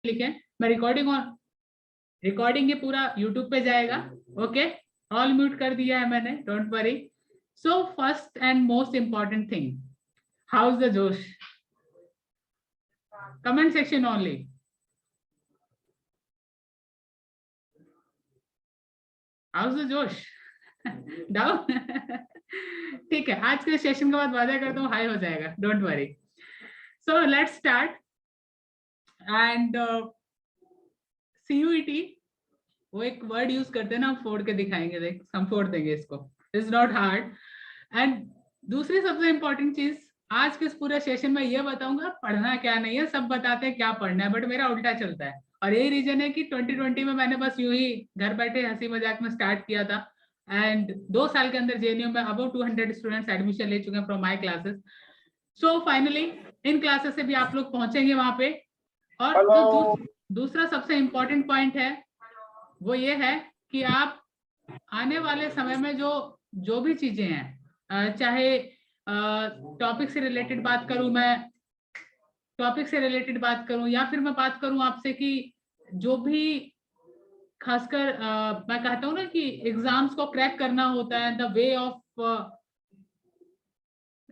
लिखें। मैं रिकॉर्डिंग ये पूरा यूट्यूब पे जाएगा। ओके, ऑल म्यूट कर दिया है मैंने, don't worry. So first and most important thing, how is the josh? Comment section only. How is the josh? Down? ठीक है, आज के सेशन के बाद वादा करता हूँ हाई हो जाएगा, don't worry. So let's start. And CUET, वो एक वर्ड यूज करते हैं ना, हम फोड़ के दिखाएंगे, देख हम फोड़ देंगे इसको, इट्स नॉट हार्ड। एंड दूसरी सबसे इंपॉर्टेंट चीज, आज के इस पूरे सेशन में ये बताऊंगा पढ़ना क्या नहीं है, सब बताते हैं क्या पढ़ना है, बट मेरा उल्टा चलता है। और यही रीजन है कि 2020 में मैंने बस यूं ही घर बैठे हंसी मजाक में स्टार्ट किया था, एंड 2 साल के अंदर JNU में अबाउट 200 स्टूडेंट्स एडमिशन ले चुके हैं from my classes. So finally in classes से भी आप लोग पहुंचेंगे वहां पे। और जो दूसरा सबसे इंपॉर्टेंट पॉइंट है वो ये है कि आप आने वाले समय में जो भी चीजें हैं, चाहे टॉपिक से रिलेटेड बात करूं मैं, टॉपिक से रिलेटेड बात करूं, या फिर मैं बात करूं आपसे कि जो भी खासकर मैं कहता हूं ना कि एग्जाम्स को क्रैक करना होता है, द वे ऑफ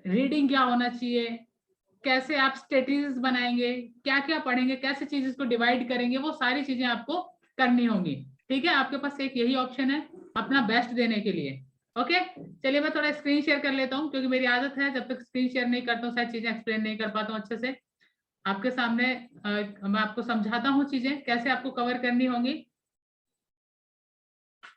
रीडिंग क्या होना चाहिए, कैसे आप स्ट्रेटेजीज बनाएंगे, क्या क्या पढ़ेंगे, कैसे चीजें को डिवाइड करेंगे, वो सारी चीजें आपको करनी होंगी। ठीक है, आपके पास एक यही ऑप्शन है अपना बेस्ट देने के लिए। ओके, चलिए मैं थोड़ा स्क्रीन शेयर कर लेता हूँ, क्योंकि मेरी आदत है जब तक स्क्रीन शेयर नहीं करता हूँ शायद चीजें एक्सप्लेन नहीं कर पाता हूँ अच्छे से आपके सामने। मैं आपको समझाता हूँ चीजें कैसे आपको कवर करनी होंगी।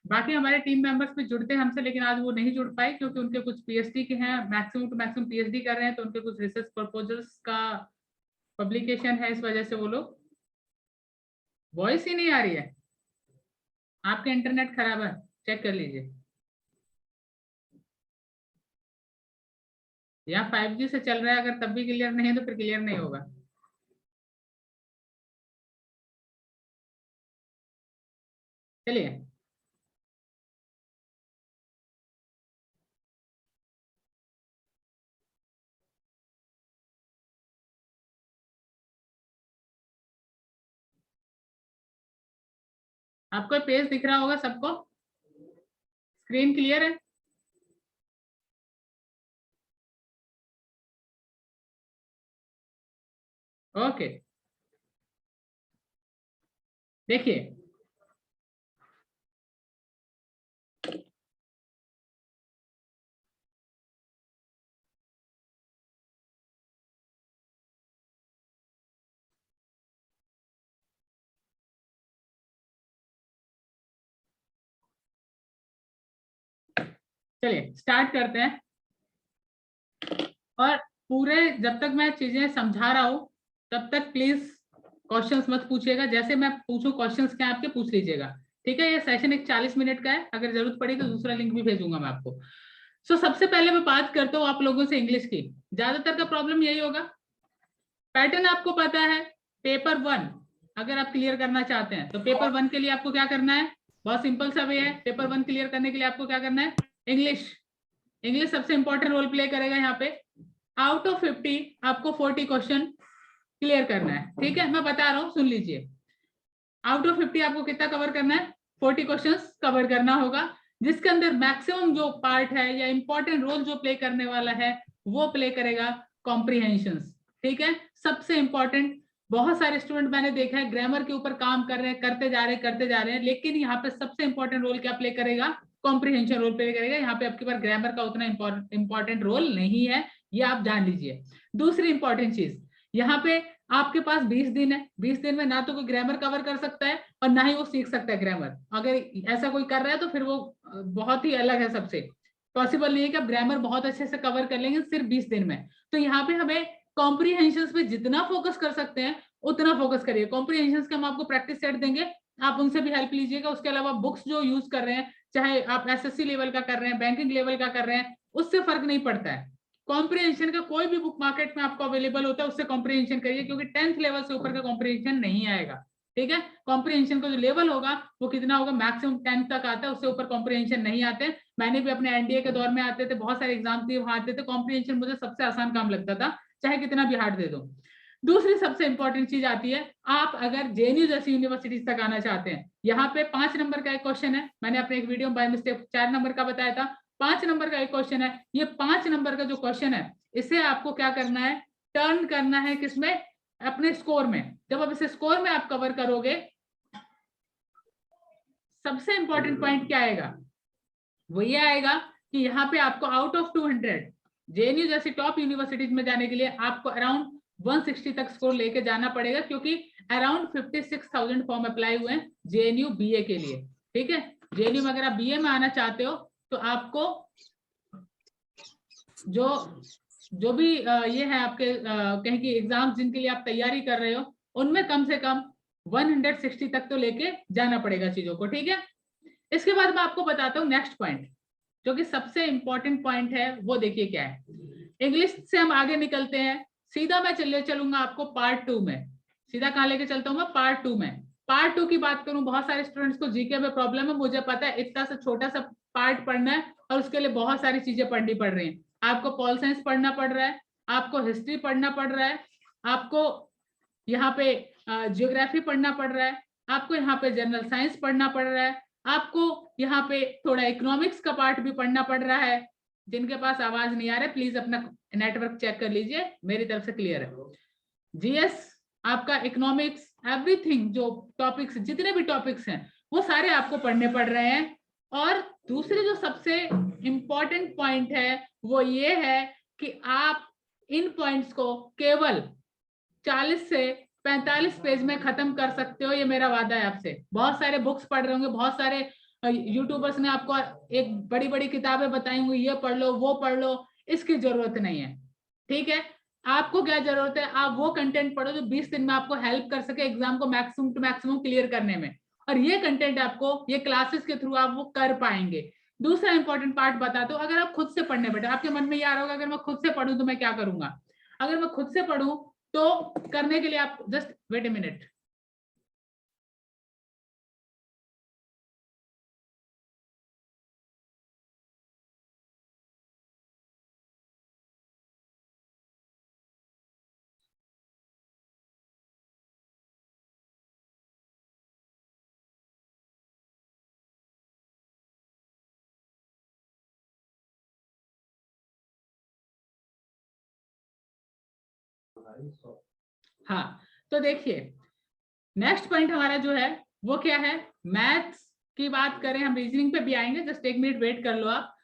बाकी हमारे टीम मेंबर्स भी जुड़ते हैं हमसे, लेकिन आज वो नहीं जुड़ पाए क्योंकि उनके कुछ PhD के हैं, मैक्सिमम टू मैक्सिमम PhD कर रहे हैं, तो उनके कुछ रिसर्च प्रपोजल्स का पब्लिकेशन है, इस वजह से वो लोग। वॉइस ही नहीं आ रही है, आपके इंटरनेट खराब है, चेक कर लीजिए, या 5G से चल रहा है, अगर तब भी क्लियर नहीं है तो फिर क्लियर नहीं होगा। चलिए आपको पेज दिख रहा होगा सबको, स्क्रीन क्लियर है? ओके, देखिए चलिए स्टार्ट करते हैं। और पूरे जब तक मैं चीजें समझा रहा हूं तब तक प्लीज क्वेश्चंस मत पूछिएगा, जैसे मैं पूछूं क्वेश्चंस क्या आपके पूछ लीजिएगा। ठीक है, ये सेशन एक 40 मिनट का है, अगर जरूरत पड़ी तो दूसरा लिंक भी भेजूंगा मैं आपको। सो सबसे पहले मैं बात करता हूँ आप लोगों से इंग्लिश की। ज्यादातर का प्रॉब्लम यही होगा, पैटर्न आपको पता है। पेपर 1 अगर आप क्लियर करना चाहते हैं तो पेपर 1 के लिए आपको क्या करना है, बहुत सिंपल सा वे है। पेपर 1 क्लियर करने के लिए आपको क्या करना है, इंग्लिश। इंग्लिश सबसे इंपॉर्टेंट रोल प्ले करेगा यहाँ पे। आउट ऑफ 50 आपको 40 क्वेश्चन क्लियर करना है। ठीक है, मैं बता रहा हूँ, सुन लीजिए। आउट ऑफ 50 आपको कितना कवर करना है, 40 क्वेश्चंस कवर करना होगा, जिसके अंदर मैक्सिमम जो पार्ट है या इंपॉर्टेंट रोल जो प्ले करने वाला है वो प्ले करेगा कॉम्प्रीहेंशंस। ठीक है, सबसे इंपॉर्टेंट। बहुत सारे स्टूडेंट मैंने देखा है ग्रामर के ऊपर काम कर रहे हैं, करते जा रहे हैं, लेकिन यहाँ पे सबसे इंपॉर्टेंट रोल क्या प्ले करेगा, कॉम्प्रीहेंशन रोल प्ले करेगा। यहाँ पे आपके पास ग्रामर का उतना इंपॉर्टेंट रोल नहीं है, ये आप जान लीजिए। दूसरी इंपॉर्टेंट चीज, यहाँ पे आपके पास 20 दिन है, 20 दिन में ना तो कोई ग्रामर कवर कर सकता है और ना ही वो सीख सकता है ग्रामर। अगर ऐसा कोई कर रहा है तो फिर वो बहुत ही अलग है, सबसे पॉसिबल नहीं है कि आप ग्रामर बहुत अच्छे से कवर कर लेंगे सिर्फ 20 दिन में। तो यहाँ पे हमें कॉम्प्रीहेंशन पे जितना फोकस कर सकते हैं उतना फोकस करिए। कॉम्प्रीहेंशन के हम आपको प्रैक्टिस सेट देंगे, आप उनसे भी हेल्प लीजिएगा। उसके अलावा बुक्स जो यूज कर रहे हैं, चाहे आप SSC लेवल का कर रहे हैं, बैंकिंग लेवल का कर रहे हैं, उससे फर्क नहीं पड़ता है। कॉम्प्रीहेंशन का कोई भी बुक मार्केट में आपको अवेलेबल होता है, उससे कॉम्प्रीहेंशन करिए, क्योंकि 10th लेवल से ऊपर का कॉम्प्रीहेंशन नहीं आएगा। ठीक है, कॉम्प्रीहेंशन का जो लेवल होगा वो कितना होगा, मैक्सिमम 10th तक आता है, उससे ऊपर कॉम्प्रीहेंशन नहीं आते। मैंने भी अपने NDA के दौर में आते थे, बहुत सारे एग्जाम दिए, वहां आते थे, कॉम्प्रीहेंशन मुझे सबसे आसान काम लगता था, चाहे कितना भी हार्ड दे दो। दूसरी सबसे इंपॉर्टेंट चीज आती है, आप अगर जेएनयू जैसी यूनिवर्सिटीज तक आना चाहते हैं, यहाँ पे 5 नंबर का एक क्वेश्चन है, मैंने अपने एक वीडियो में बाय मिस्टेक 4 नंबर का बताया था, 5 नंबर का एक क्वेश्चन है। ये 5 नंबर का जो क्वेश्चन है, इसे आपको क्या करना है, टर्न करना है किसमें, अपने स्कोर में। जब आप इसे स्कोर में आप कवर करोगे, सबसे इंपॉर्टेंट पॉइंट क्या आएगा, वो ये आएगा कि यहाँ पे आपको आउट ऑफ 200 जेएनयू जैसी टॉप यूनिवर्सिटीज में जाने के लिए आपको अराउंड 160 तक स्कोर लेके जाना पड़ेगा, क्योंकि अराउंड 56,000 फॉर्म अप्लाई हुए हैं जेएनयू बीए के लिए। ठीक है, जेएनयू में अगर आप बीए में आना चाहते हो तो आपको जो भी ये है आपके कहीं की एग्जाम जिनके लिए आप तैयारी कर रहे हो, उनमें कम से कम 160 तक तो लेके जाना पड़ेगा चीजों को। ठीक है, इसके बाद मैं आपको बताता हूँ नेक्स्ट पॉइंट, जो कि सबसे इंपॉर्टेंट पॉइंट है, वो देखिए क्या है। इंग्लिश से हम आगे निकलते हैं, सीधा मैं चलूंगा आपको पार्ट 2 में। सीधा कहाँ लेके चलता हूँ मैं, पार्ट 2 में। पार्ट 2 की बात करूं, बहुत सारे स्टूडेंट्स को जीके में प्रॉब्लम है, मुझे पता है, इतना सा छोटा सा पार्ट पढ़ना है और उसके लिए बहुत सारी चीजें पढ़नी पड़ रही हैं। आपको पॉल साइंस पढ़ना पड़ रहा है, आपको हिस्ट्री पढ़ना पड़ रहा है, आपको यहाँ पे जियोग्राफी पढ़ना पड़ रहा है, आपको यहाँ पे जनरल साइंस पढ़ना पड़ रहा है, आपको यहाँ पे थोड़ा इकोनॉमिक्स का पार्ट भी पढ़ना पड़ रहा है। जिनके पास आवाज नहीं आ रहा है प्लीज अपना नेटवर्क चेक कर लीजिए, मेरी तरफ से क्लियर है। जीएस, आपका इकोनॉमिक्स, एवरीथिंग, जो टॉपिक्स, जितने भी टॉपिक्स हैं वो सारे आपको पढ़ने पड़ रहे हैं। और दूसरे जो सबसे इंपॉर्टेंट पॉइंट है वो ये है कि आप इन पॉइंट्स को केवल 40 से 45 पेज में खत्म कर सकते हो, ये मेरा वादा है आपसे। बहुत सारे बुक्स पढ़ रहे होंगे, बहुत सारे यूट्यूबर्स ने आपको एक बड़ी बड़ी किताबें बताई होंगी, ये पढ़ लो वो पढ़ लो, इसकी जरूरत नहीं है। ठीक है, आपको क्या जरूरत है, आप वो कंटेंट पढ़ो जो 20 दिन में आपको हेल्प कर सके एग्जाम को मैक्सिमम टू मैक्सिमम क्लियर करने में। और ये कंटेंट आपको ये क्लासेस के थ्रू आप वो कर पाएंगे। दूसरा इंपॉर्टेंट पार्ट बताता हूँ, अगर आप खुद से पढ़ने बैठे, आपके मन में ये आ रहा होगा अगर मैं खुद से पढ़ूं तो मैं क्या करूंगा। अगर मैं खुद से पढ़ूं तो करने के लिए आप जस्ट वेट ए मिनट। हाँ, तो देखिए नेक्स्ट पॉइंट हमारा जो है वो क्या है, मैथ्स की बात करें, हम रीजनिंग पे भी आएंगे, जस्ट 1 मिनट वेट कर लो आप।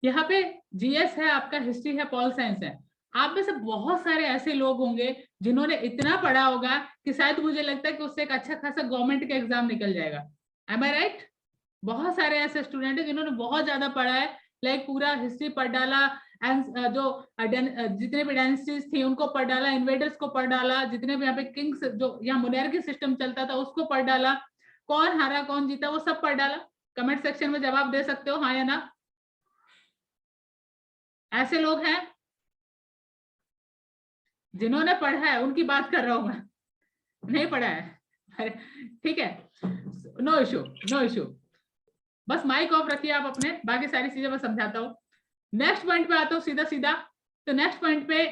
यहाँ पे जीएस है आपका, हिस्ट्री है, पॉल साइंस है। आप में से बहुत सारे ऐसे लोग होंगे जिन्होंने इतना पढ़ा होगा कि शायद मुझे लगता है कि उससे एक अच्छा खासा गवर्नमेंट का एग्जाम निकल जाएगा। एम आई राइट? बहुत सारे ऐसे स्टूडेंट हैं जिन्होंने बहुत ज्यादा पढ़ा है, लाइक पूरा हिस्ट्री पढ़ डाला, जो जितने भी डायनेस्टीज थी उनको पढ़ डाला, इन्वेडर्स को पढ़ डाला, जितने भी यहाँ पे किंग्स, जो यहाँ मोनार्की सिस्टम चलता था उसको पढ़ डाला, कौन हारा कौन जीता वो सब पढ़ डाला। कमेंट सेक्शन में जवाब दे सकते हो हाँ या ना। ऐसे लोग हैं जिन्होंने पढ़ा है, उनकी बात कर रहा हूं मैं, नहीं पढ़ा है अरे ठीक है, नो इशू नो इशू, बस माइक ऑफ रखिए आप अपने, बाकी सारी चीजें मैं समझाता हूँ। नेक्स्ट पॉइंट पे आता हूँ सीधा सीधा। तो नेक्स्ट पॉइंट पे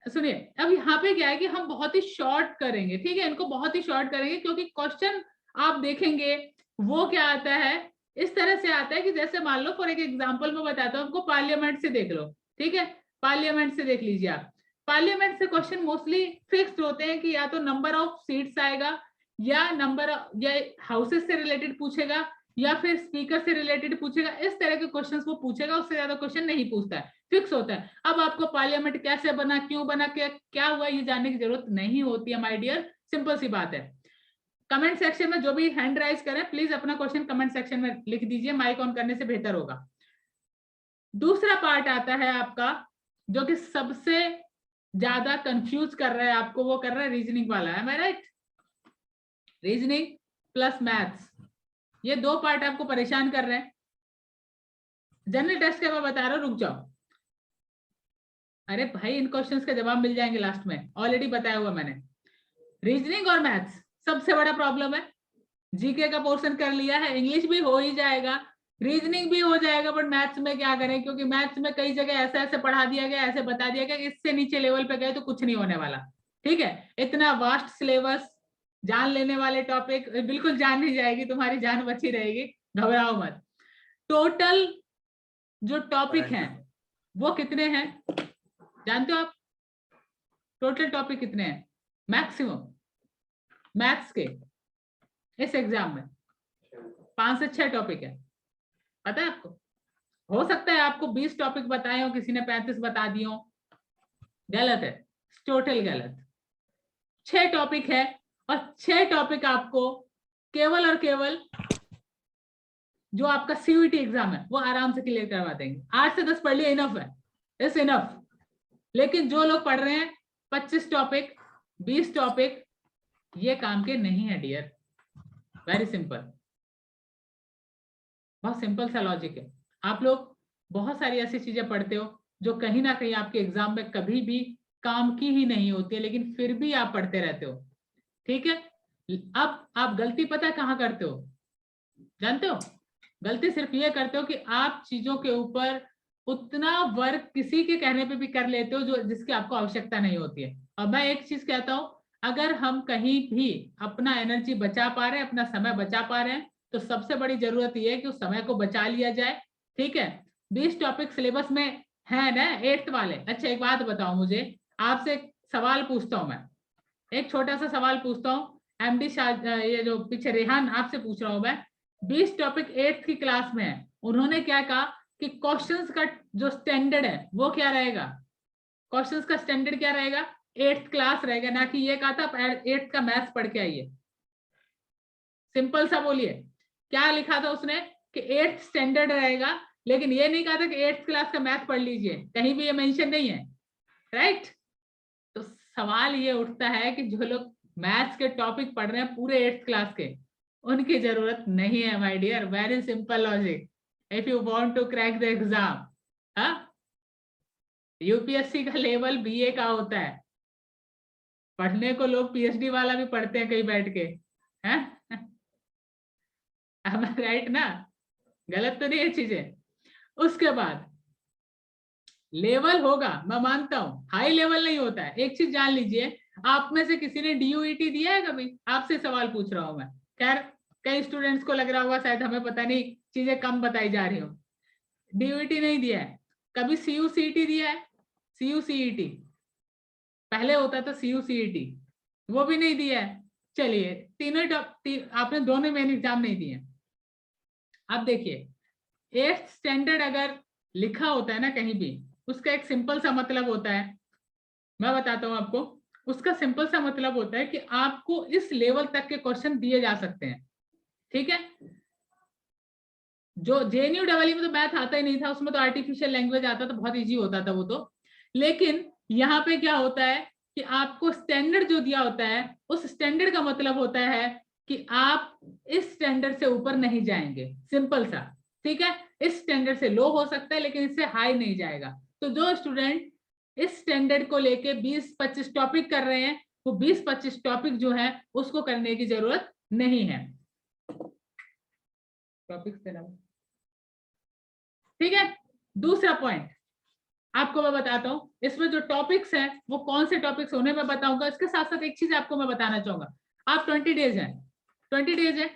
सुनिए, अब यहाँ पे क्या है कि हम बहुत ही शॉर्ट करेंगे, ठीक है, इनको बहुत ही शॉर्ट करेंगे, क्योंकि क्वेश्चन आप देखेंगे वो क्या आता है, इस तरह से आता है कि जैसे मान लो फॉर एक एग्जांपल में बताता हूँ आपको, पार्लियामेंट से देख लो। ठीक है, पार्लियामेंट से देख लीजिए आप। पार्लियामेंट से क्वेश्चन मोस्टली फिक्स्ड होते हैं कि या तो नंबर ऑफ सीट्स आएगा, या नंबर या हाउसेस से रिलेटेड पूछेगा, या फिर स्पीकर से रिलेटेड पूछेगा। इस तरह के क्वेश्चंस वो पूछेगा, उससे ज्यादा क्वेश्चन नहीं पूछता है, फिक्स होता है। अब आपको पार्लियामेंट कैसे बना, क्यों बना, क्या हुआ, ये जानने की जरूरत नहीं होती है माय डियर, सिंपल सी बात है। कमेंट सेक्शन में जो भी हैंड राइज करें प्लीज अपना क्वेश्चन कमेंट सेक्शन में लिख दीजिए, माइक ऑन करने से बेहतर होगा। दूसरा पार्ट आता है आपका जो कि सबसे ज्यादा कंफ्यूज कर रहा है आपको, वो कर रहा है रीजनिंग वाला, है मैं राइट? रीजनिंग प्लस मैथ्स, ये दो पार्ट आपको परेशान कर रहे हैं। जनरल टेस्ट का मैं बता रहा हूँ, रुक जाओ। अरे भाई इन क्वेश्चंस के जवाब मिल जाएंगे लास्ट में, ऑलरेडी बताया हुआ मैंने। रीजनिंग और मैथ्स सबसे बड़ा प्रॉब्लम है। जीके का पोर्शन कर लिया है, इंग्लिश भी हो ही जाएगा, रीजनिंग भी हो जाएगा, बट मैथ्स में क्या करें, क्योंकि मैथ्स में कई जगह ऐसे ऐसे पढ़ा दिया गया, ऐसे बता दिया गया कि इससे नीचे लेवल पे गए तो कुछ नहीं होने वाला। ठीक है, इतना वास्ट सिलेबस, जान लेने वाले टॉपिक, बिल्कुल जान नहीं जाएगी, तुम्हारी जान बची रहेगी, घबराओ मत। टोटल जो टॉपिक हैं वो कितने हैं जानते हो आप? टोटल टॉपिक कितने हैं मैक्सिमम मैथ्स के इस एग्जाम में? 5 से 6 टॉपिक है, पता है आपको? हो सकता है आपको 20 टॉपिक बताए हो, किसी ने 35 बता दिए हो, गलत है, टोटल गलत। 6 टॉपिक है और 6 टॉपिक आपको केवल और केवल जो आपका सीयूईटी एग्जाम है वो आराम से क्लियर करवा देंगे। 8 से 10 पढ़ लिया इनफ है, इट्स इनफ। लेकिन जो लोग पढ़ रहे हैं 25 टॉपिक 20 टॉपिक, ये काम के नहीं है डियर। वेरी सिंपल, बहुत सिंपल सा लॉजिक है। आप लोग बहुत सारी ऐसी चीजें पढ़ते हो जो कहीं ना कहीं आपके एग्जाम में कभी भी काम की ही नहीं होती है, लेकिन फिर भी आप पढ़ते रहते हो। ठीक है, अब आप गलती पता है कहाँ करते हो जानते हो? गलती सिर्फ ये करते हो कि आप चीजों के ऊपर उतना वर्क किसी के कहने पे भी कर लेते हो जो जिसकी आपको आवश्यकता नहीं होती है। और मैं एक चीज कहता हूं, अगर हम कहीं भी अपना एनर्जी बचा पा रहे हैं, अपना समय बचा पा रहे हैं, तो सबसे बड़ी जरूरत यह है कि उस समय को बचा लिया जाए। ठीक है, 20 टॉपिक सिलेबस में है ना 8th वाले। अच्छा एक बात बताओ, मुझे आपसे एक सवाल पूछता हूं, मैं एक छोटा सा सवाल पूछता हूँ एमडी शाह, ये जो पीछे रेहान आपसे पूछ रहा हूं मैं, 20 टॉपिक 8th की क्लास में है, उन्होंने क्या कहा कि क्वेश्चंस का जो स्टैंडर्ड है वो क्या रहेगा? क्वेश्चंस का स्टैंडर्ड क्या रहेगा? 8th क्लास रहेगा, ना कि ये कहा था 8th का मैथ्स पढ़ के आइए। सिंपल सा बोलिए, क्या लिखा था उसने कि 8th स्टैंडर्ड रहेगा, लेकिन ये नहीं कहा था कि 8th क्लास का मैथ पढ़ लीजिए, कहीं भी ये मेंशन नहीं है, राइट? तो सवाल ये उठता है कि जो लोग मैथ्स के टॉपिक पढ़ रहे हैं पूरे 8th क्लास के, उनकी जरूरत नहीं है my dear. Very simple logic, if you want to crack the exam. UPSC का लेवल बीए का होता है, पढ़ने को लोग पीएचडी वाला भी पढ़ते हैं कहीं बैठ के, हैं? राइट ना? गलत तो नहीं है चीजें। उसके बाद लेवल होगा, मैं मानता हूं हाई लेवल नहीं होता है। एक चीज जान लीजिए, आप में से किसी ने डीयूईटी दिया है कभी? आपसे सवाल पूछ रहा हूं मैं, खैर कई स्टूडेंट्स को लग रहा होगा शायद हमें पता नहीं, चीजें कम बताई जा रही हो। डीयूईटी नहीं दिया है कभी? सीयूसीईटी दिया है? सीयूसीईटी पहले होता था, सीयूसीईटी वो भी नहीं दिया है। चलिए तीनों आपने दोनों मेन एग्जाम नहीं दिए। अब देखिए 8th स्टैंडर्ड अगर लिखा होता है ना कहीं भी, उसका एक सिंपल सा मतलब होता है, मैं बताता हूं आपको। उसका सिंपल सा मतलब होता है कि आपको इस लेवल तक के क्वेश्चन दिए जा सकते हैं। ठीक है, जो जेएनयू डबल में तो मैथ आता ही नहीं था, उसमें तो आर्टिफिशियल लैंग्वेज आता था, बहुत इजी होता था वो तो। लेकिन यहाँ पे क्या होता है कि आपको स्टैंडर्ड जो दिया होता है, उस स्टैंडर्ड का मतलब होता है कि आप इस स्टैंडर्ड से ऊपर नहीं जाएंगे, सिंपल सा। ठीक है, इस स्टैंडर्ड से लो हो सकता है लेकिन इससे हाई नहीं जाएगा। तो जो स्टूडेंट इस स्टैंडर्ड को लेके 20-25 टॉपिक कर रहे हैं, वो 20-25 टॉपिक जो है उसको करने की जरूरत नहीं है। टॉपिक्स पे ठीक है, दूसरा पॉइंट आपको मैं बताता हूं, इसमें जो टॉपिक्स हैं वो कौन से टॉपिक्स होने मैं बताऊंगा। इसके साथ साथ एक चीज आपको मैं बताना चाहूंगा, आप 20 डेज है 20 डेज है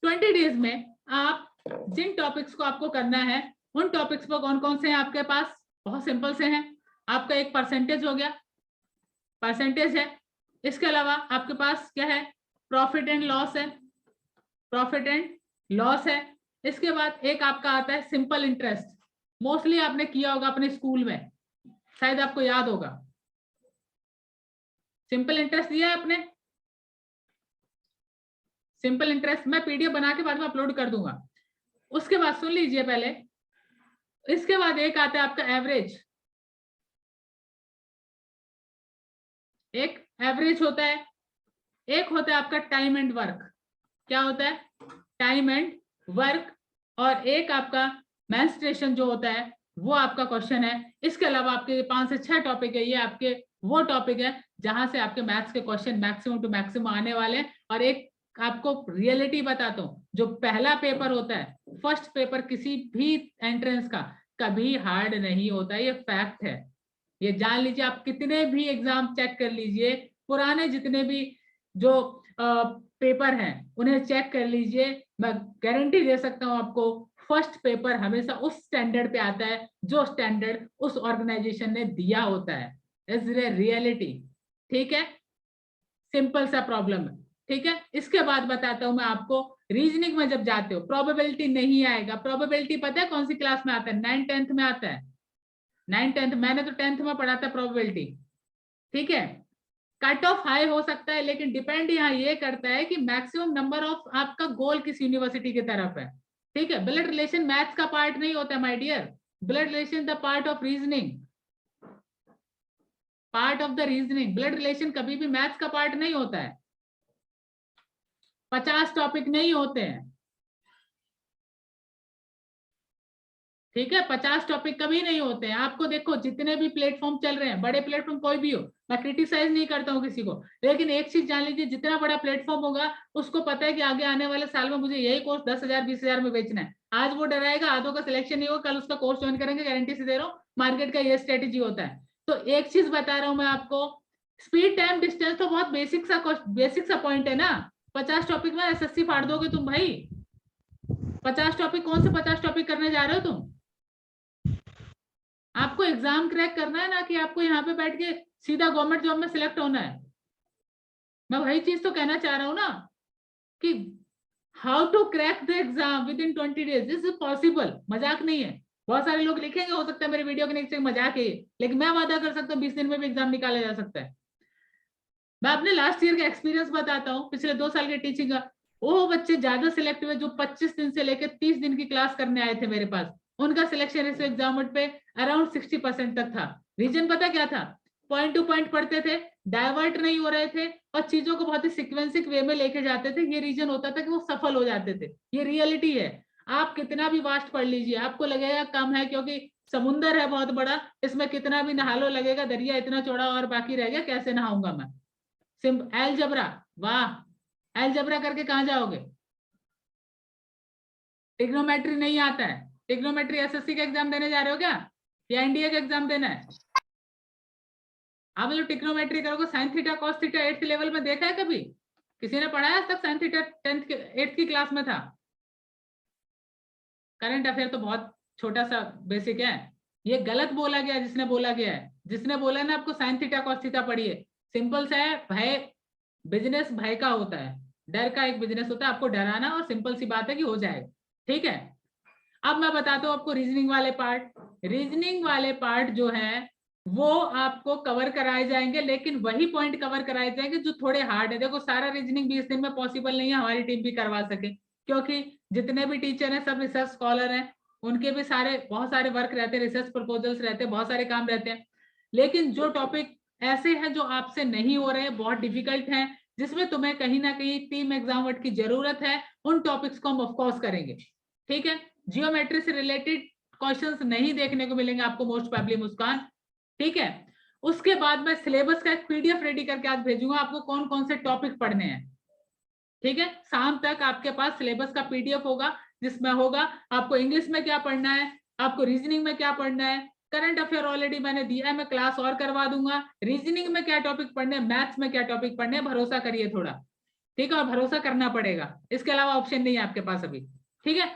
20 डेज में आप जिन टॉपिक्स को आपको करना है, उन टॉपिक्स पर कौन कौन से हैं आपके पास? बहुत सिंपल से हैं। आपका एक परसेंटेज हो गया, परसेंटेज है। इसके अलावा आपके पास क्या है? प्रॉफिट एंड लॉस है, प्रॉफिट एंड लॉस है। इसके बाद एक आपका आता है सिंपल इंटरेस्ट, मोस्टली आपने किया होगा अपने स्कूल में, शायद आपको याद होगा। सिंपल इंटरेस्ट दिया है आपने? सिंपल इंटरेस्ट मैं पीडीएफ बना के बाद में अपलोड कर दूंगा। उसके बाद सुन लीजिए पहले, इसके बाद एक आता है आपका एवरेज। एक एवरेज होता है, एक होता है आपका टाइम एंड वर्क। क्या होता है? Time and work. और एक आपका मेंस्ट्रुएशन जो होता है वो आपका क्वेश्चन है। इसके अलावा आपके 5 से 6 टॉपिक है, ये आपके वो टॉपिक है जहां से आपके मैथ्स के क्वेश्चन मैक्सिमम टू मैक्सिमम आने वाले हैं। और एक आपको रियलिटी बताता हूँ, जो पहला पेपर होता है, फर्स्ट पेपर किसी भी एंट्रेंस का कभी हार्ड नहीं होता, ये फैक्ट है, ये जान लीजिए। आप कितने भी एग्जाम चेक कर लीजिए, पुराने जितने भी जो पेपर हैं उन्हें चेक कर लीजिए। मैं गारंटी दे सकता हूं आपको, फर्स्ट पेपर हमेशा उस स्टैंडर्ड पे आता है जो स्टैंडर्ड उस ऑर्गेनाइजेशन ने दिया होता है। Is reality. ठीक है, सिंपल सा प्रॉब्लम है। ठीक है, इसके बाद बताता हूं मैं आपको, रीजनिंग में जब जाते हो प्रोबेबिलिटी नहीं आएगा। प्रोबेबिलिटी पता है कौन सी क्लास में आता है? 9th-10th में आता है। 9th-10th, मैंने तो 10th में पढ़ा था प्रोबेबिलिटी। ठीक है, कट ऑफ हाई हो सकता है, लेकिन डिपेंड यहाँ ये करता है कि मैक्सिमम नंबर ऑफ आपका गोल किस यूनिवर्सिटी की तरफ है। ठीक है, ब्लड रिलेशन मैथ्स का पार्ट नहीं होता my dear. Blood relation the part of reasoning, part of the reasoning. Blood relation कभी भी मैथ्स का पार्ट नहीं होता है। 50 टॉपिक नहीं होते हैं। ठीक है, 50 टॉपिक कभी नहीं होते हैं। आपको देखो जितने भी प्लेटफॉर्म चल रहे हैं, बड़े प्लेटफॉर्म कोई भी हो, मैं क्रिटिसाइज नहीं करता हूँ किसी को, लेकिन एक चीज जान लीजिए, जितना बड़ा प्लेटफॉर्म होगा उसको पता है कि आगे आने वाले साल में मुझे यही कोर्स 10,000-20,000 में बेचना है। आज वो डराएगा, आधों का सिलेक्शन नहीं होगा, कल उसका कोर्स ज्वाइन करेंगे, गारंटी से दे रहा हूँ। मार्केट का ये स्ट्रेटेजी होता है। तो एक चीज बता रहा हूँ मैं आपको, स्पीड टाइम डिस्टेंस तो बहुत बेसिक सा पॉइंट है ना। 50 टॉपिक में एसएससी फाड़ दोगे तुम भाई। 50 टॉपिक, कौन से 50 टॉपिक करने जा रहे हो तुम? आपको एग्जाम क्रैक करना है ना, कि आपको यहाँ पे बैठ के सीधा गवर्नमेंट जॉब में सिलेक्ट होना है। मैं वही चीज तो कहना चाह रहा हूँ ना, कि how to crack the exam within 20 days this is possible. मजाक नहीं है। बहुत सारे लोग लिखेंगे, हो सकता है मेरे वीडियो के नीचे मजाक है, लेकिन मैं वादा कर सकता हूँ 20 दिन में भी एग्जाम निकाला जा सकता है। मैं अपने लास्ट ईयर का एक्सपीरियंस बताता हूँ, पिछले 2 साल के टीचिंग का। वो बच्चे ज्यादा सिलेक्ट हुए जो 25 दिन से लेकर 30 दिन की क्लास करने आए थे मेरे पास। उनका सिलेक्शन इस एग्जाम पे अराउंड 60% तक था। रीजन पता क्या था? पॉइंट टू पॉइंट पढ़ते थे, डाइवर्ट नहीं हो रहे थे, और चीजों को बहुत ही सिक्वेंसिक वे में लेके जाते थे। ये रीजन होता था कि वो सफल हो जाते थे। ये रियलिटी है। आप कितना भी वास्ट पढ़ लीजिए, आपको लगेगा कम है, क्योंकि समुंदर है बहुत बड़ा, इसमें कितना भी नहा लो लगेगा दरिया इतना चौड़ा और बाकी रह गया, कैसे नहाऊंगा मैं। एलजबरा, वाह, एलजबरा करके कहां जाओगे? ट्रिग्नोमेट्री नहीं आता है? ट्रिग्नोमेट्री एसएससी का एग्जाम देने जा रहे हो क्या, या एनडीए का एग्जाम देना है? आप लोग ट्रिग्नोमेट्री करोगे, sine theta cos theta 8th level में देखा है कभी? किसी ने पढ़ाया आज तक साइन थीटा? 8th की क्लास में था। करंट अफेयर तो बहुत छोटा सा बेसिक है। ये गलत बोला गया जिसने बोला गया है, जिसने बोला ना आपको साइन थीटा कॉस थीटा पढ़िए। सिंपल सा है, भय बिजनेस भय का होता है, डर का एक बिजनेस होता है, आपको डराना, और सिंपल सी बात है कि हो जाएगा। ठीक है, अब मैं बताता हूँ आपको रीजनिंग वाले पार्ट। रीजनिंग वाले पार्ट जो है वो आपको कवर कराए जाएंगे, लेकिन वही पॉइंट कवर कराए जाएंगे जो थोड़े हार्ड है। देखो सारा रीजनिंग 20 दिन में पॉसिबल नहीं है हमारी टीम भी करवा सके, क्योंकि जितने भी टीचर हैं सब रिसर्च स्कॉलर हैं, उनके भी बहुत सारे वर्क रहते हैं, रिसर्च प्रपोजल्स रहते हैं, बहुत सारे काम रहते हैं। लेकिन जो टॉपिक ऐसे हैं जो आपसे नहीं हो रहे हैं, बहुत डिफिकल्ट हैं, जिसमें तुम्हें कहीं ना कहीं टीम एग्जाम वर्क की जरूरत है, उन टॉपिक्स को हम ऑफकोर्स करेंगे। ठीक है, जियोमेट्री से रिलेटेड क्वेश्चंस नहीं देखने को मिलेंगे आपको मोस्ट प्रोबेबली मुस्कान। ठीक है, उसके बाद मैं सिलेबस का एक पीडीएफ रेडी करके आज भेजूंगा आपको, कौन कौन से टॉपिक पढ़ने हैं। ठीक है, शाम तक आपके पास सिलेबस का पीडीएफ होगा, जिसमें होगा आपको इंग्लिश में क्या पढ़ना है, आपको रीजनिंग में क्या पढ़ना है। करंट अफेयर ऑलरेडी मैंने दिया है, मैं क्लास और करवा दूंगा। रीजनिंग में क्या टॉपिक पढ़ने हैं, मैथ्स में क्या टॉपिक पढ़ने हैं, भरोसा करिए थोड़ा। ठीक है, और भरोसा करना पड़ेगा, इसके अलावा ऑप्शन नहीं है आपके पास अभी। ठीक है,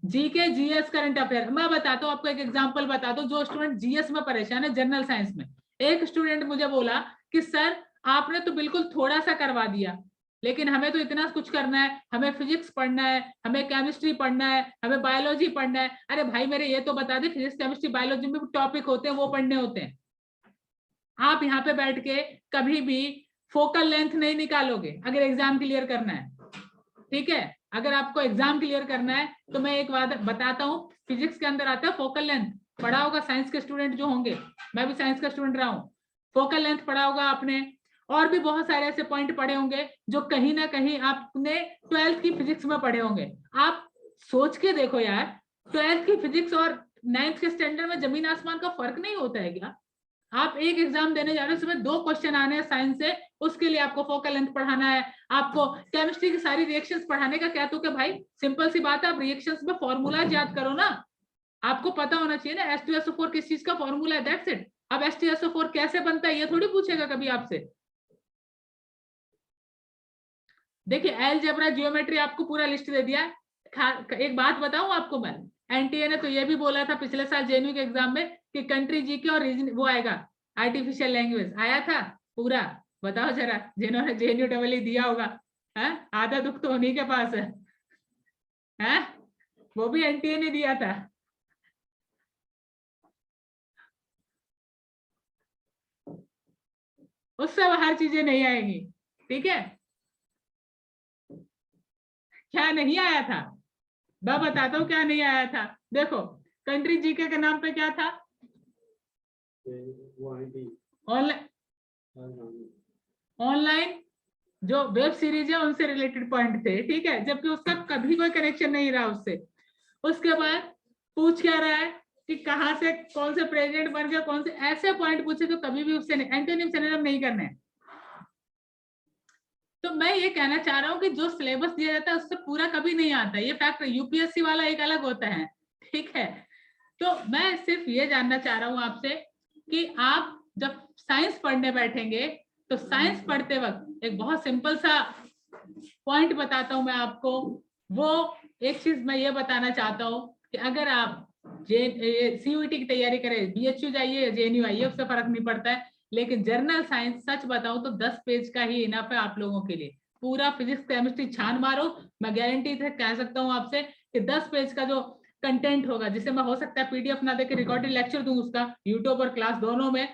जीके जीएस करंट अफेयर मैं बताता हूँ आपको, एक एग्जांपल बता दो। जो स्टूडेंट जीएस में परेशान है, जनरल साइंस में, एक स्टूडेंट मुझे बोला कि सर आपने तो बिल्कुल थोड़ा सा करवा दिया, लेकिन हमें तो इतना कुछ करना है, हमें फिजिक्स पढ़ना है, हमें केमिस्ट्री पढ़ना है, हमें बायोलॉजी पढ़ना है। अरे भाई मेरे ये तो बता दे, फिजिक्स केमिस्ट्री बायोलॉजी में टॉपिक होते हैं, वो पढ़ने होते हैं। आप यहाँ पे बैठ के कभी भी फोकल लेंथ नहीं निकालोगे अगर एग्जाम क्लियर करना है। ठीक है, अगर आपको एग्जाम क्लियर करना है तो मैं एक बात बताता हूँ, फिजिक्स के अंदर आता है फोकल लेंथ। पढ़ा होगा साइंस के स्टूडेंट जो होंगे, मैं भी साइंस का स्टूडेंट रहा हूँ, फोकल लेंथ पढ़ा होगा आपने, और भी बहुत सारे ऐसे पॉइंट पढ़े होंगे जो कहीं ना कहीं आपने 12th की फिजिक्स में पढ़े होंगे। आप सोच के देखो यार, 12th की फिजिक्स और 9th के स्टैंडर्ड में जमीन आसमान का फर्क नहीं होता है क्या? आप एक एग्जाम देने जा रहे हो, उसमें 2 क्वेश्चन आने हैं साइंस से, उसके लिए आपको फोकल लेंथ पढ़ाना है। आपको केमिस्ट्री की सारी रिएक्शंस पढ़ाने का क्या, तो क्या भाई सिंपल सी बात है, आप रिएक्शंस में फॉर्मूला याद करो ना। आपको पता होना चाहिए ना H2SO4 किस चीज का फॉर्मूला है, दैट्स इट। अब H2SO4 कैसे बनता है ये थोड़ी पूछेगा कभी आपसे। देखिए अलजेब्रा ज्योमेट्री आपको पूरा लिस्ट दे दिया। एक बात बताऊं आपको, मैं एनटीए ने तो ये भी बोला था पिछले साल जेएनयू के एग्जाम में कि कंट्री जीके और रीजन वो आएगा, आर्टिफिशियल लैंग्वेज आया था पूरा। बताओ जरा जिन्होंने जेएनयू डबल ई दिया होगा, है आधा दुख तो उन्हीं के पास है? वो भी एनटीए ने दिया था। उससे हर चीजें नहीं आएंगी, ठीक है? क्या नहीं आया था मैं बताता हूँ, क्या नहीं आया था। देखो कंट्री जीके के नाम पे क्या था, ऑनलाइन, ऑनलाइन जो वेब सीरीज है उनसे रिलेटेड पॉइंट थे, ठीक है, जबकि उसका कभी कोई कनेक्शन नहीं रहा उससे। उसके बाद पूछ क्या रहा है कि कहां से कौन से प्रेसिडेंट बन गया, कौन से, ऐसे पॉइंट पूछे तो कभी भी उससे एंटोनिम सिनोनिम नहीं करने हैं। तो मैं ये कहना चाह रहा हूँ कि जो सिलेबस दिया जाता है उससे पूरा कभी नहीं आता, ये फैक्ट। यूपीएससी वाला एक अलग होता है, ठीक है? तो मैं सिर्फ ये जानना चाह रहा हूँ आपसे कि आप जब साइंस पढ़ने बैठेंगे तो साइंस पढ़ते वक्त एक बहुत सिंपल सा पॉइंट बताता हूं मैं आपको। वो एक चीज मैं ये बताना चाहता हूँ कि अगर आप सीयूईटी की तैयारी करें, बीएचयू जाइए या जेएनयू आइए, उससे फर्क नहीं पड़ता है, लेकिन जर्नल साइंस सच बताऊं तो 10 पेज का ही इनफ है आप लोगों के लिए। पूरा फिजिक्स केमिस्ट्री छान मारो, मैं गारंटी से कह सकता हूं आपसे कि 10 पेज का जो कंटेंट होगा, जिसे मैं हो सकता है पीडीएफ ना देके रिकॉर्डेड लेक्चर दूं उसका यूट्यूब और क्लास दोनों में,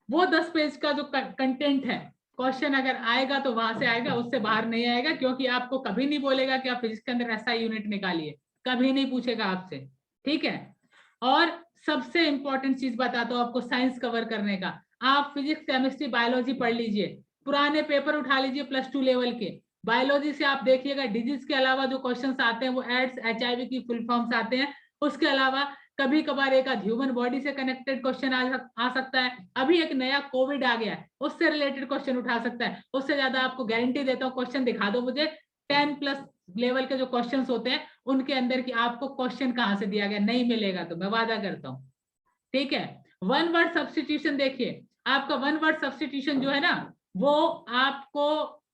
वो 10 पेज का जो कंटेंट है, क्वेश्चन अगर आएगा तो वहां से आएगा, उससे बाहर नहीं आएगा। क्योंकि आपको कभी नहीं बोलेगा कि आप फिजिक्स के अंदर ऐसा यूनिट निकालिए, कभी नहीं पूछेगा आपसे, ठीक है? और सबसे इंपॉर्टेंट चीज बताता हूँ आपको साइंस कवर करने का, आप फिजिक्स केमिस्ट्री बायोलॉजी पढ़ लीजिए, पुराने पेपर उठा लीजिए +2 लेवल के। बायोलॉजी से आप देखिएगा डिजीज के अलावा जो क्वेश्चंस आते हैं वो एड्स, एचआईवी की फुल फॉर्म्स आते हैं। उसके अलावा कभी कभार एक ह्यूमन बॉडी से कनेक्टेड क्वेश्चन आ सकता है। अभी एक नया कोविड आ गया है, उससे रिलेटेड क्वेश्चन उठा सकता है। उससे ज्यादा आपको गारंटी देता हूँ, क्वेश्चन दिखा दो मुझे 10+ लेवल के जो क्वेश्चंस होते हैं उनके अंदर की आपको क्वेश्चन कहां से दिया गया नहीं मिलेगा, तो मैं वादा करता हूँ, ठीक है? वन वर्ड सब्सटीट्यूशन देखिए, आपका वन वर्ड सब्सटीट्यूशन जो है ना, वो आपको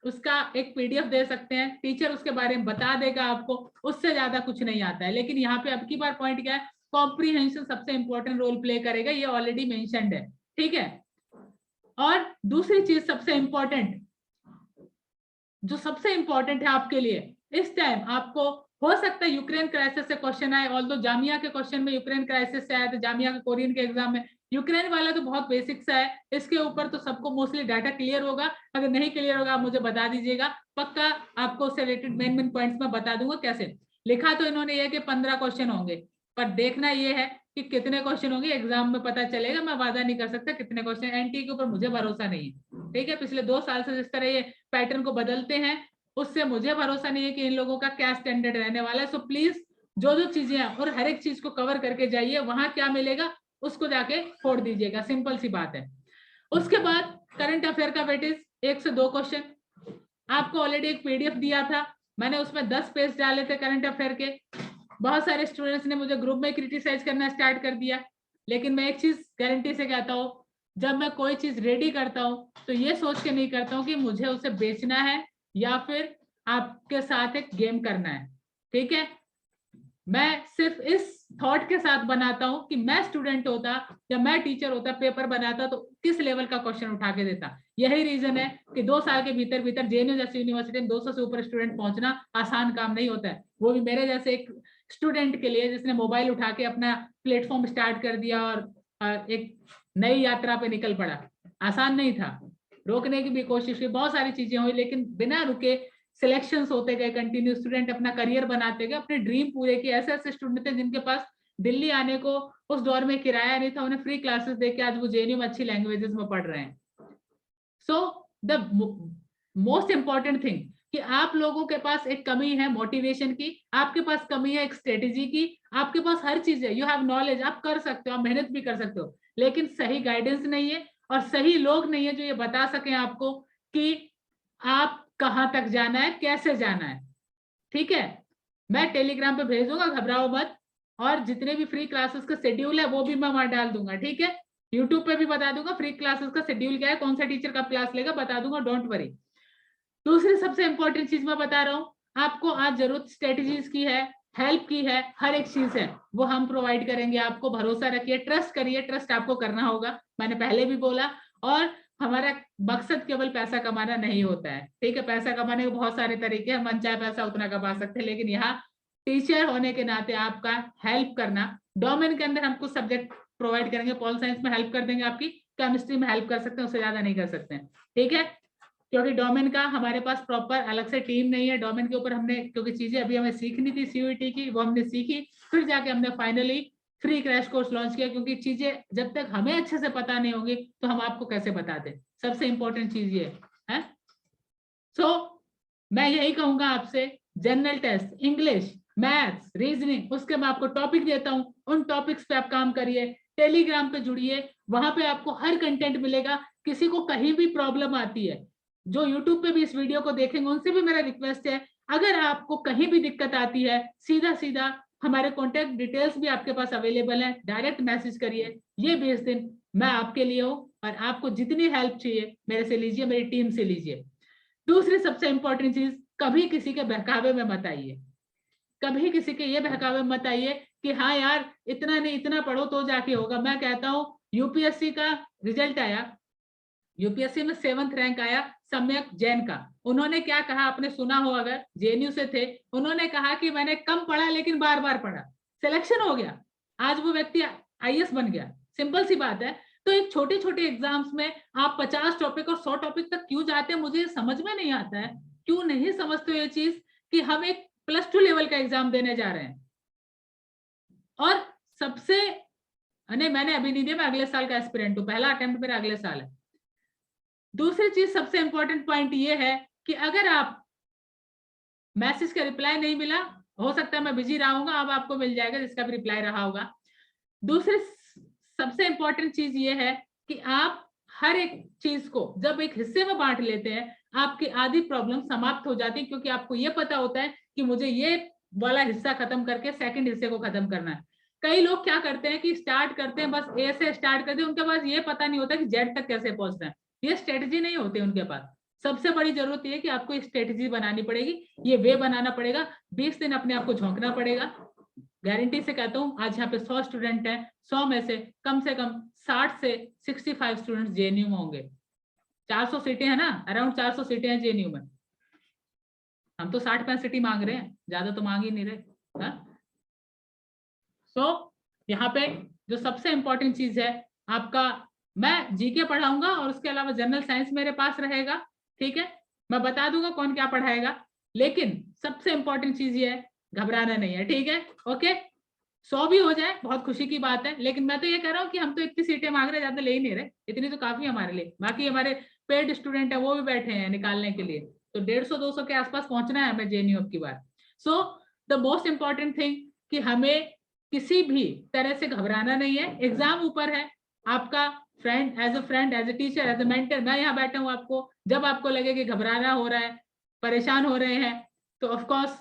उसका एक पीडीएफ दे सकते हैं, टीचर उसके बारे में बता देगा आपको, उससे ज्यादा कुछ नहीं आता है। लेकिन यहाँ पे अब की बार पॉइंट क्या है, कॉम्प्रीहेंशन सबसे इंपॉर्टेंट रोल प्ले करेगा, ये ऑलरेडी मेंशन्ड है, ठीक है? और दूसरी चीज सबसे इंपॉर्टेंट, जो सबसे इंपॉर्टेंट है आपके लिए इस टाइम, आपको हो सकता है यूक्रेन क्राइसिस से क्वेश्चन आए, ऑल्दो जामिया के क्वेश्चन में यूक्रेन क्राइसिस से आया था, जामिया के कोरियन के एग्जाम में। यूक्रेन वाला तो बहुत बेसिक सा है, इसके ऊपर तो सबको मोस्टली डाटा क्लियर होगा। अगर नहीं क्लियर होगा आप मुझे बता दीजिएगा, पक्का आपको उससे रिलेटेड मेन मेन पॉइंट्स में बता दूंगा कैसे। लिखा तो इन्होंने ये कि 15 क्वेश्चन होंगे, पर देखना ये है कि कितने क्वेश्चन होंगे एग्जाम में पता चलेगा। मैं वादा नहीं कर सकता कितने क्वेश्चन, एनटी के ऊपर मुझे भरोसा नहीं है, ठीक है? पिछले 2 साल से जिस तरह ये पैटर्न को बदलते हैं, उससे मुझे भरोसा नहीं है कि इन लोगों का क्या स्टैंडर्ड रहने वाला है। सो प्लीज जो जो चीजें हैं और हर एक चीज को कवर करके जाइए, वहां क्या मिलेगा उसको जाके छोड़ दीजिएगा, सिंपल सी बात है। उसके बाद करंट अफेयर का वेटेज 1 से 2 क्वेश्चन, आपको ऑलरेडी एक पीडीएफ दिया था, मैंने उसमें 10 पेज डाले थे करंट अफेयर के। बहुत सारे स्टूडेंट्स ने मुझे ग्रुप में क्रिटिसाइज करना स्टार्ट कर दिया, लेकिन मैं एक चीज गारंटी से कहता हूँ, जब मैं कोई चीज रेडी करता हूँ तो ये सोच के नहीं करता हूँ कि मुझे उसे बेचना है या फिर आपके साथ एक गेम करना है, ठीक है? मैं सिर्फ इस थॉट के साथ बनाता हूं कि मैं स्टूडेंट होता या मैं टीचर होता, पेपर बनाता तो किस लेवल का क्वेश्चन उठा के देता। यही रीजन है कि 2 साल के भीतर भीतर जेएनयू जैसी यूनिवर्सिटी में 200 से ऊपर स्टूडेंट पहुंचना आसान काम नहीं होता है, वो भी मेरे जैसे एक स्टूडेंट के लिए जिसने मोबाइल उठा के अपना प्लेटफॉर्म स्टार्ट कर दिया और एक नई यात्रा पे निकल पड़ा। आसान नहीं था, रोकने की भी कोशिश की, बहुत सारी चीजें हुई, लेकिन बिना रुके सिलेक्शंस होते गए, कंटिन्यू स्टूडेंट अपना करियर बनाते गए, अपने ड्रीम पूरे किए। ऐसे ऐसे स्टूडेंट थे जिनके पास दिल्ली आने को उस दौर में किराया नहीं था, उन्हें फ्री क्लासेस देके आज वो जेएनयू में अच्छी लैंग्वेजेस में पढ़ रहे हैं। सो द मोस्ट इंपॉर्टेंट थिंग कि आप लोगों के पास एक कमी है मोटिवेशन की, आपके पास कमी है एक स्ट्रेटेजी की, आपके पास हर चीज है, यू हैव नॉलेज, आप कर सकते हो, आप मेहनत भी कर सकते हो, लेकिन सही गाइडेंस नहीं है और सही लोग नहीं है जो ये बता सके आपको कि आप कहां तक जाना है, कैसे जाना है, ठीक है? मैं टेलीग्राम पे भेज दूंगा, घबराओ मत। और जितने भी फ्री क्लासेस का शेड्यूल है वो भी मैं वहां डाल दूंगा, ठीक है? यूट्यूब पे भी बता दूंगा फ्री क्लासेस का शेड्यूल क्या है, कौन सा टीचर कब क्लास लेगा बता दूंगा, डोंट वरी। दूसरी सबसे इंपॉर्टेंट चीज मैं बता रहा हूँ, आपको आज जरूरत स्ट्रेटेजीज की है, हेल्प की है, हर एक चीज है वो हम प्रोवाइड करेंगे। आपको भरोसा रखिए, ट्रस्ट करिए, ट्रस्ट आपको करना होगा, मैंने पहले भी बोला। और हमारा मकसद केवल पैसा कमाना नहीं होता है, ठीक है। पैसा कमाने के बहुत सारे तरीके हैं, मन चाहे पैसा उतना कमा सकते हैं, लेकिन यहाँ टीचर होने के नाते आपका हेल्प करना। डोमेन के अंदर हम कुछ सब्जेक्ट प्रोवाइड करेंगे, पॉल साइंस में हेल्प कर देंगे आपकी, केमिस्ट्री में हेल्प कर सकते हैं, उससे ज्यादा नहीं कर सकते हैं, ठीक है। क्योंकि डोमेन का हमारे पास प्रॉपर अलग से टीम नहीं है, डोमेन के ऊपर हमने क्योंकि चीजें अभी हमें सीखनी थी सीयूईटी की, वो हमने सीखी, फिर जाके हमने finally free crash course launch किया। क्योंकि चीजें जब तक हमें अच्छे से पता नहीं होंगी तो हम आपको कैसे बताते, सबसे इंपॉर्टेंट चीज ये है। सो मैं यही कहूंगा आपसे, general test, English, maths, reasoning, उसके मैं आपको टॉपिक देता हूं, उन टॉपिक्स पे आप काम करिए, टेलीग्राम पे जुड़िए, वहां पे आपको हर कंटेंट मिलेगा। किसी को कहीं भी प्रॉब्लम आती है, जो यूट्यूब पे भी इस वीडियो को देखेंगे उनसे भी मेरा रिक्वेस्ट है, अगर आपको कहीं भी दिक्कत आती है, सीधा सीधा हमारे कॉन्टेक्ट डिटेल्स भी आपके पास अवेलेबल है, डायरेक्ट मैसेज करिए। ये 20 दिन मैं आपके लिए हूँ, और आपको जितनी हेल्प चाहिए मेरे से लीजिए, मेरी टीम से लीजिए। दूसरी सबसे इंपॉर्टेंट चीज, कभी किसी के बहकावे में मत आइए, कभी किसी के ये बहकावे में मत आइए कि हाँ यार इतना नहीं, इतना पढ़ो तो जाके होगा। मैं कहता हूँ यूपीएससी का रिजल्ट आया, यूपीएससी में 7th रैंक आया सम्यक जैन का। उन्होंने क्या कहा, आपने सुना हो, अगर जेएनयू से थे, उन्होंने कहा कि मैंने कम पढ़ा लेकिन बार बार पढ़ा, सिलेक्शन हो गया, आज वो व्यक्ति आईएएस बन गया। सिंपल सी बात है। तो एक छोटे छोटे एग्जाम्स में आप 50 टॉपिक और 100 टॉपिक तक क्यों जाते हैं, मुझे समझ में नहीं आता है। क्यों नहीं समझते ये चीज कि हम एक +2 लेवल का एग्जाम देने जा रहे हैं, और सबसे मैंने अभी नहीं दिया, मैं अगले साल का एस्पिरेंट हूं, पहला अटेम्प्ट मेरा अगले साल है। दूसरी चीज, सबसे इंपॉर्टेंट पॉइंट ये है कि अगर आप मैसेज का रिप्लाई नहीं मिला, हो सकता है मैं बिजी रहा हूँ, अब आपको मिल जाएगा जिसका भी रिप्लाई रहा होगा। दूसरी सबसे इंपॉर्टेंट चीज ये है कि आप हर एक चीज को जब एक हिस्से में बांट लेते हैं, आपकी आधी प्रॉब्लम समाप्त हो जाती है, क्योंकि आपको ये पता होता है कि मुझे ये वाला हिस्सा खत्म करके सेकंड हिस्से को खत्म करना है। कई लोग क्या करते हैं कि स्टार्ट करते हैं, बस ए से स्टार्ट करते हैं, उनके पास ये पता नहीं होता कि जेड तक कैसे पहुंचना है, ये स्ट्रेटेजी नहीं होती उनके पास। सबसे बड़ी जरूरत ये है कि आपको स्ट्रेटेजी बनानी पड़ेगी, ये वे बनाना पड़ेगा, 20 दिन अपने आप को झोंकना पड़ेगा। गारंटी से कहता हूँ, आज यहाँ पे 100 स्टूडेंट हैं, 100 में से कम 60 से 65 स्टूडेंट्स जेएनयू में होंगे। 400 सीटें हैं ना, अराउंड 400 सीटें हैं जेएनयू में, हम तो 60-65 सीटें मांग रहे हैं, ज्यादा तो मांग ही नहीं रहे। सो यहाँ पे जो सबसे इंपॉर्टेंट चीज है आपका, मैं जीके पढ़ाऊंगा और उसके अलावा जनरल साइंस मेरे पास रहेगा, ठीक है। मैं बता दूंगा कौन क्या पढ़ाएगा, लेकिन सबसे इंपॉर्टेंट चीज ये है, घबराना नहीं है, ठीक है। ओके, 100 भी हो जाए बहुत खुशी की बात है, लेकिन मैं तो ये कह रहा हूँ कि हम तो इतनी सीटें मांग रहे हैं, ज्यादा ले ही नहीं रहे, इतनी तो काफी हमारे लिए। बाकी हमारे पेड स्टूडेंट है वो भी बैठे हैं निकालने के लिए, तो 150-200 के आसपास पहुंचना है हमें जेएनयू की बार। So the most important thing कि हमें किसी भी तरह से घबराना नहीं है। एग्जाम ऊपर है, आपका friend, as a teacher, as a mentor मैं यहाँ बैठा हूँ आपको। जब आपको लगे कि घबराना हो रहा है, परेशान हो रहे हैं, तो ऑफकोर्स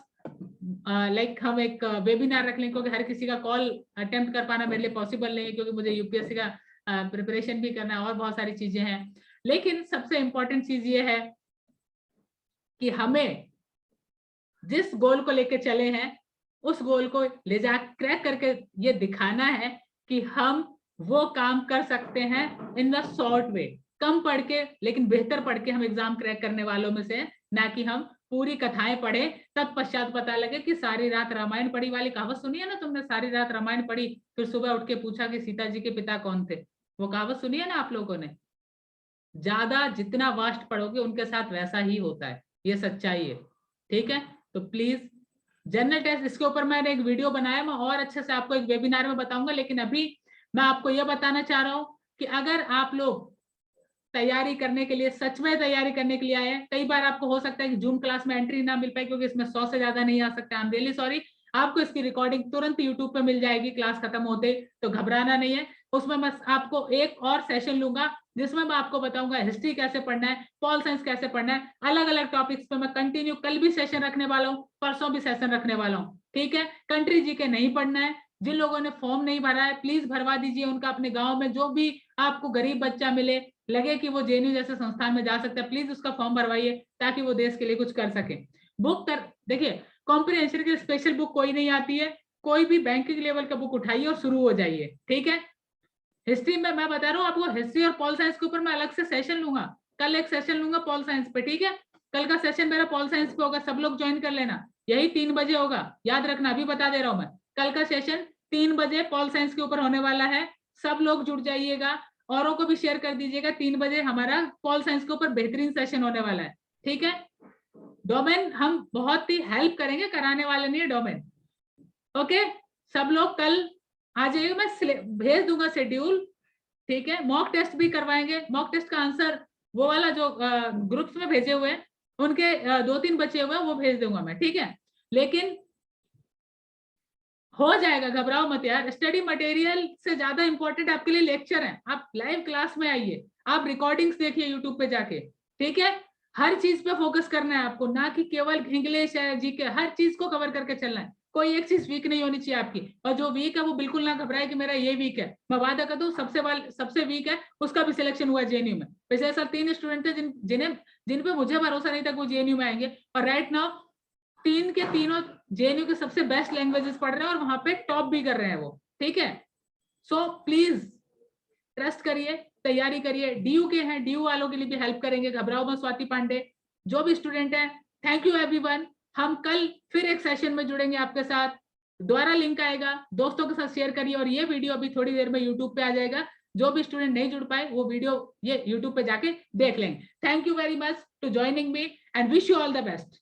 लाइक हम एक वेबिनार रख लें, क्योंकि हर किसी का कॉल अटेम्प्ट कर पाना मेरे लिए पॉसिबल नहीं है, क्योंकि मुझे यूपीएससी का प्रिपरेशन भी करना है और बहुत सारी चीजें हैं। लेकिन सबसे इंपॉर्टेंट चीज ये है कि हमें जिस गोल को लेकर चले हैं उस गोल को ले जा क्रैक करके ये दिखाना है कि हम वो काम कर सकते हैं इन द शॉर्ट वे, कम पढ़ के लेकिन बेहतर पढ़ के हम एग्जाम क्रैक करने वालों में से, ना कि हम पूरी कथाएं पढ़े तब पश्चात पता लगे कि सारी रात रामायण पढ़ी वाली कहावत सुनी है ना तुमने, सारी रात रामायण पढ़ी फिर सुबह उठ के पूछा कि सीता जी के पिता कौन थे, वो कहावत सुनी है ना आप लोगों ने। ज्यादा जितना वास्ट पढ़ोगे उनके साथ वैसा ही होता है, ये सच्चाई है, ठीक है। तो प्लीज जनरल टेस्ट, इसके ऊपर मैंने एक वीडियो बनाया, मैं और अच्छे से आपको एक वेबिनार में बताऊंगा, लेकिन अभी मैं आपको यह बताना चाह रहा हूं कि अगर आप लोग तैयारी करने के लिए, सच में तैयारी करने के लिए आए हैं, कई बार आपको हो सकता है कि जूम क्लास में एंट्री ना मिल पाए क्योंकि इसमें 100 से ज्यादा नहीं आ सकता, आई एम रियली सॉरी। आपको इसकी रिकॉर्डिंग तुरंत यूट्यूब पे मिल जाएगी क्लास खत्म होते, तो घबराना नहीं है। उसमें मैं आपको एक और सेशन लूंगा जिसमें मैं आपको बताऊंगा हिस्ट्री कैसे पढ़ना है, पॉल साइंस कैसे पढ़ना है, अलग अलग टॉपिक्स पे मैं कंटिन्यू कल भी सेशन रखने वाला हूँ, परसों भी सेशन रखने वाला हूँ, ठीक है। कंट्री जीके नहीं पढ़ना है, जिन लोगों ने फॉर्म नहीं भरा है प्लीज भरवा दीजिए उनका। अपने गांव में जो भी आपको गरीब बच्चा मिले, लगे कि वो जेएनयू जैसे संस्थान में जा सकता है, प्लीज उसका फॉर्म भरवाइए ताकि वो देश के लिए कुछ कर सके। बुक कर देखिए, कॉम्प्रिहेंशन की स्पेशल बुक कोई नहीं आती है, कोई भी बैंकिंग लेवल का बुक उठाइए और शुरू हो जाइए, ठीक है। हिस्ट्री में मैं बता रहा हूँ आपको, हिस्ट्री और पॉल साइंस के ऊपर मैं अलग से सेशन लूंगा, कल एक सेशन लूंगा पॉल साइंस पे, ठीक है। कल का सेशन मेरा पॉल साइंस पे होगा, सब लोग ज्वाइन कर लेना, यही 3 बजे होगा, याद रखना, अभी बता दे रहा हूं मैं। कल का सेशन 3 बजे पॉल साइंस के ऊपर होने वाला है, सब लोग जुड़ जाइएगा, औरों को भी शेयर कर दीजिएगा। 3 बजे हमारा पॉल साइंस के ऊपर बेहतरीन सेशन होने वाला है, ठीक है। डोमेन हम बहुत ही हेल्प करेंगे, कराने वाले नहीं है डोमेन, ओके। सब लोग कल आ जाइएगा, मैं भेज दूंगा शेड्यूल, ठीक है। मॉक टेस्ट भी करवाएंगे, मॉक टेस्ट का आंसर वो वाला जो ग्रुप्स में भेजे हुए हैं उनके 2-3 बचे हुए हैं वो भेज दूंगा मैं, ठीक है। लेकिन हो जाएगा, घबराओ मत यार। स्टडी मटेरियल से ज्यादा इंपॉर्टेंट आपके लिए लेक्चर है, आप लाइव क्लास में आइए, आप रिकॉर्डिंग्स देखिए यूट्यूब पे जाके, ठीक है। हर चीज पे फोकस करना है आपको, ना कि केवल इंग्लिश है जीके, हर चीज को कवर करके चलना है, कोई एक चीज वीक नहीं होनी चाहिए आपकी। और जो वीक है वो बिल्कुल ना घबराए कि मेरा ये वीक है, मैं वादा करता हूँ सबसे वीक है उसका भी सिलेक्शन हुआ जेएनयू में। पिछले साल 3 स्टूडेंट थे जिन पे मुझे भरोसा नहीं था कि वो जेएनयू में आएंगे, और राइट नाउ 3 के तीनों जेएनयू के सबसे बेस्ट लैंग्वेजेस पढ़ रहे हैं और वहां पे टॉप भी कर रहे हैं वो, ठीक है। सो प्लीज ट्रस्ट करिए, तैयारी करिए। डीयू के हैं, डीयू वालों के लिए भी हेल्प करेंगे, घबराओ मत। स्वाति पांडे, जो भी स्टूडेंट है, थैंक यू एवरीवन। हम कल फिर एक सेशन में जुड़ेंगे आपके साथ, दोबारा लिंक आएगा, दोस्तों के साथ शेयर करिए। और ये वीडियो अभी थोड़ी देर में यूट्यूब पे आ जाएगा, जो भी स्टूडेंट नहीं जुड़ पाए वो वीडियो ये यूट्यूब पे जाके देख लेंगे। Thank you very much to joining me and wish you all the best.